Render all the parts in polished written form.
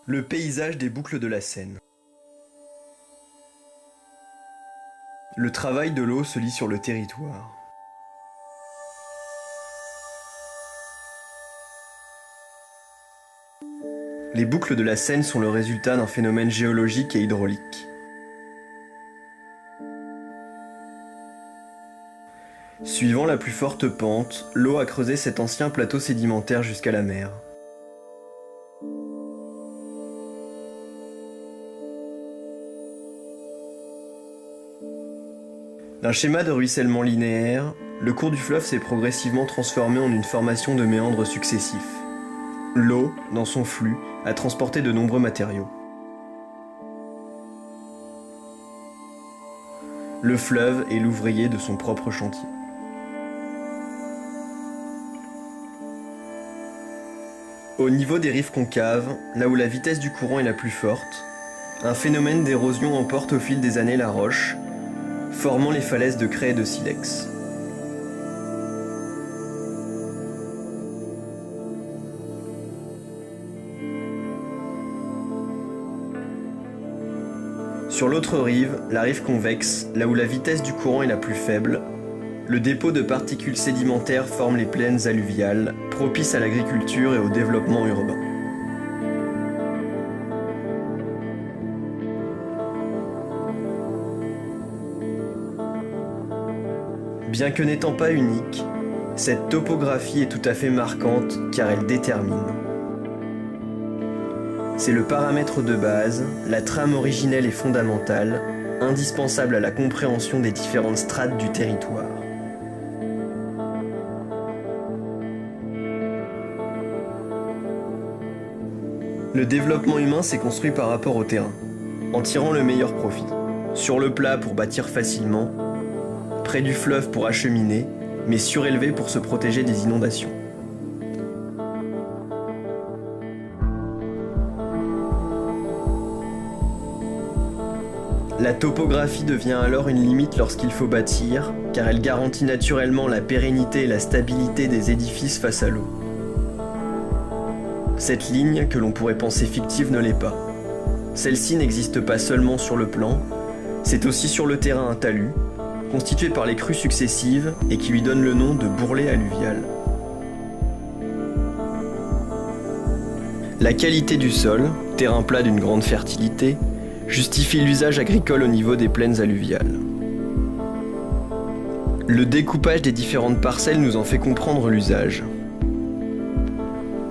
Le paysage des boucles de la Seine. Le travail de l'eau se lit sur le territoire. Les boucles de la Seine sont le résultat d'un phénomène géologique et hydraulique. Suivant la plus forte pente, l'eau a creusé cet ancien plateau sédimentaire jusqu'à la mer. D'un schéma de ruissellement linéaire, le cours du fleuve s'est progressivement transformé en une formation de méandres successifs. L'eau, dans son flux, a transporté de nombreux matériaux. Le fleuve est l'ouvrier de son propre chantier. Au niveau des rives concaves, là où la vitesse du courant est la plus forte, un phénomène d'érosion emporte au fil des années la roche, formant les falaises de craie et de silex. Sur l'autre rive, la rive convexe, là où la vitesse du courant est la plus faible, le dépôt de particules sédimentaires forme les plaines alluviales, propices à l'agriculture et au développement urbain. Bien que n'étant pas unique, cette topographie est tout à fait marquante car elle détermine. C'est le paramètre de base, la trame originelle et fondamentale, indispensable à la compréhension des différentes strates du territoire. Le développement humain s'est construit par rapport au terrain, en tirant le meilleur profit. Sur le plat pour bâtir facilement, près du fleuve pour acheminer, mais surélevé pour se protéger des inondations. La topographie devient alors une limite lorsqu'il faut bâtir, car elle garantit naturellement la pérennité et la stabilité des édifices face à l'eau. Cette ligne, que l'on pourrait penser fictive, ne l'est pas. Celle-ci n'existe pas seulement sur le plan, c'est aussi sur le terrain un talus, constitué par les crues successives et qui lui donne le nom de bourrelet alluvial. La qualité du sol, terrain plat d'une grande fertilité, justifie l'usage agricole au niveau des plaines alluviales. Le découpage des différentes parcelles nous en fait comprendre l'usage.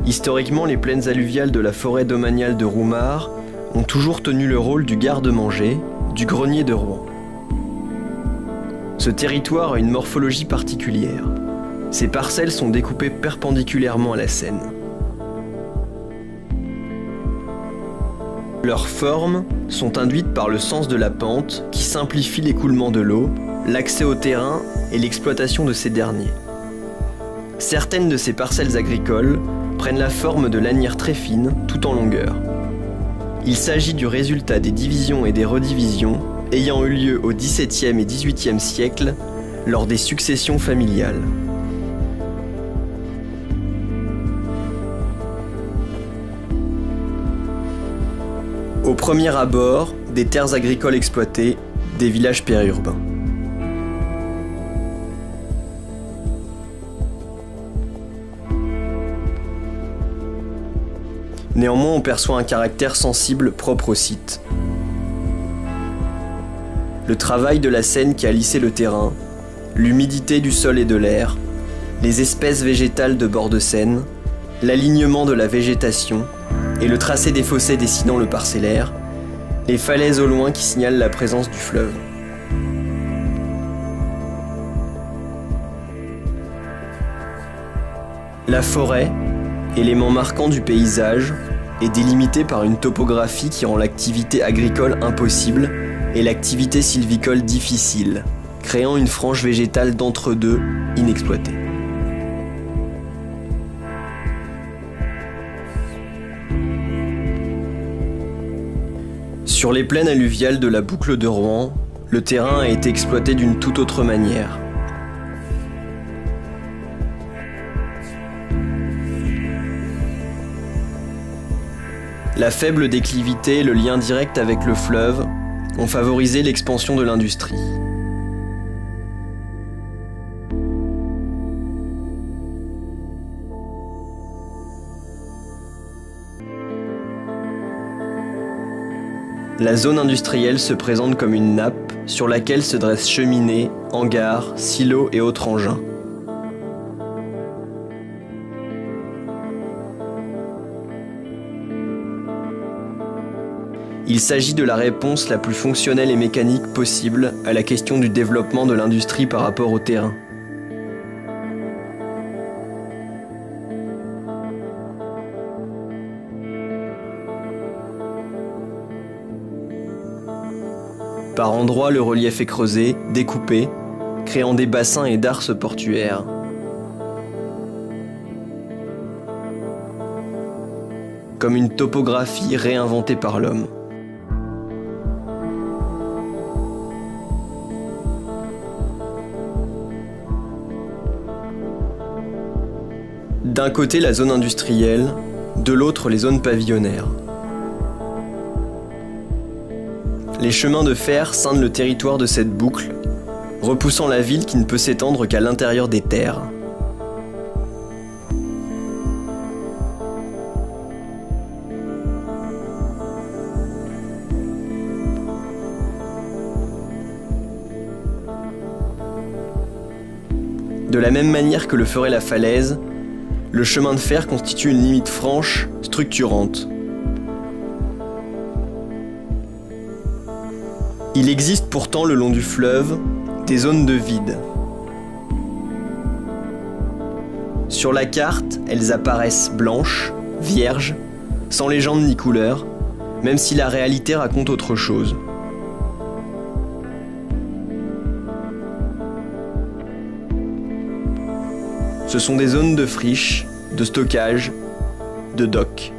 Historiquement, les plaines alluviales de la forêt domaniale de Roumare ont toujours tenu le rôle du garde-manger, du grenier de Rouen. Ce territoire a une morphologie particulière. Ces parcelles sont découpées perpendiculairement à la Seine. Leurs formes sont induites par le sens de la pente qui simplifie l'écoulement de l'eau, l'accès au terrain et l'exploitation de ces derniers. Certaines de ces parcelles agricoles prennent la forme de lanières très fines tout en longueur. Il s'agit du résultat des divisions et des redivisions ayant eu lieu au XVIIe et XVIIIe siècle lors des successions familiales. Au premier abord, des terres agricoles exploitées, des villages périurbains. Néanmoins, on perçoit un caractère sensible propre au site. Le travail de la Seine qui a lissé le terrain, l'humidité du sol et de l'air, les espèces végétales de bord de Seine, l'alignement de la végétation et le tracé des fossés dessinant le parcellaire, les falaises au loin qui signalent la présence du fleuve. La forêt, élément marquant du paysage, est délimitée par une topographie qui rend l'activité agricole impossible et l'activité sylvicole difficile, créant une frange végétale d'entre-deux inexploitée. Sur les plaines alluviales de la boucle de Rouen, le terrain a été exploité d'une toute autre manière. La faible déclivité et le lien direct avec le fleuve ont favorisé l'expansion de l'industrie. La zone industrielle se présente comme une nappe sur laquelle se dressent cheminées, hangars, silos et autres engins. Il s'agit de la réponse la plus fonctionnelle et mécanique possible à la question du développement de l'industrie par rapport au terrain. Par endroits, le relief est creusé, découpé, créant des bassins et darses portuaires. Comme une topographie réinventée par l'homme. D'un côté la zone industrielle, de l'autre les zones pavillonnaires. Les chemins de fer scindent le territoire de cette boucle, repoussant la ville qui ne peut s'étendre qu'à l'intérieur des terres. De la même manière que le ferait la falaise, le chemin de fer constitue une limite franche, structurante. Il existe pourtant le long du fleuve des zones de vide. Sur la carte, elles apparaissent blanches, vierges, sans légende ni couleur, même si la réalité raconte autre chose. Ce sont des zones de friche, de stockage, de docks.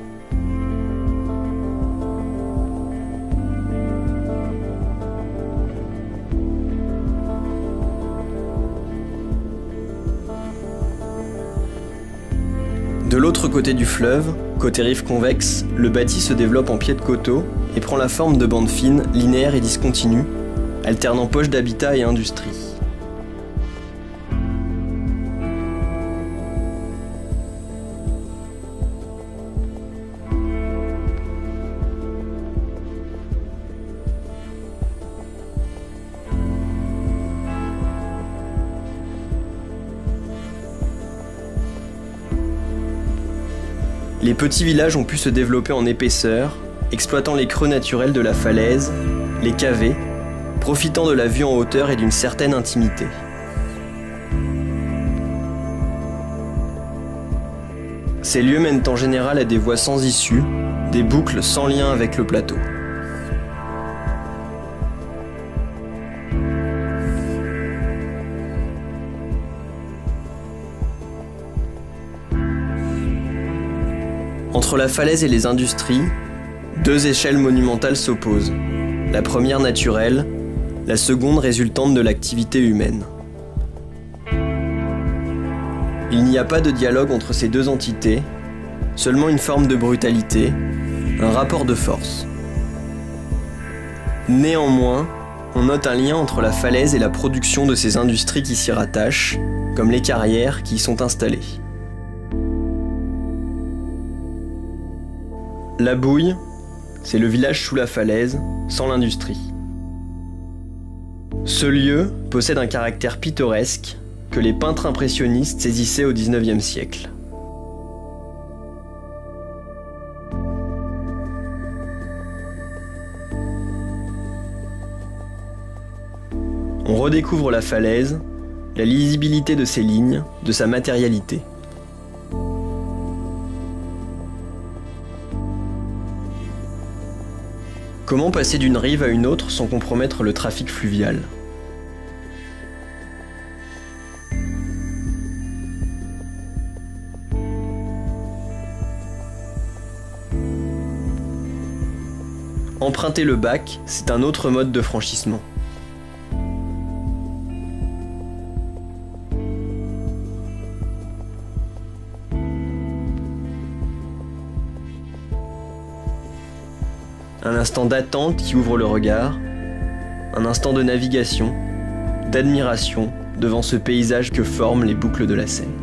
De l'autre côté du fleuve, côté rive convexe, le bâti se développe en pied de coteau et prend la forme de bandes fines, linéaires et discontinues, alternant poches d'habitat et industrie. Les petits villages ont pu se développer en épaisseur, exploitant les creux naturels de la falaise, les cavés, profitant de la vue en hauteur et d'une certaine intimité. Ces lieux mènent en général à des voies sans issue, des boucles sans lien avec le plateau. Entre la falaise et les industries, deux échelles monumentales s'opposent. La première naturelle, la seconde résultante de l'activité humaine. Il n'y a pas de dialogue entre ces deux entités, seulement une forme de brutalité, un rapport de force. Néanmoins, on note un lien entre la falaise et la production de ces industries qui s'y rattachent, comme les carrières qui y sont installées. La Bouille, c'est le village sous la falaise, sans l'industrie. Ce lieu possède un caractère pittoresque que les peintres impressionnistes saisissaient au XIXe siècle. On redécouvre la falaise, la lisibilité de ses lignes, de sa matérialité. Comment passer d'une rive à une autre sans compromettre le trafic fluvial ? Emprunter le bac, c'est un autre mode de franchissement. Un instant d'attente qui ouvre le regard, un instant de navigation, d'admiration devant ce paysage que forment les boucles de la Seine.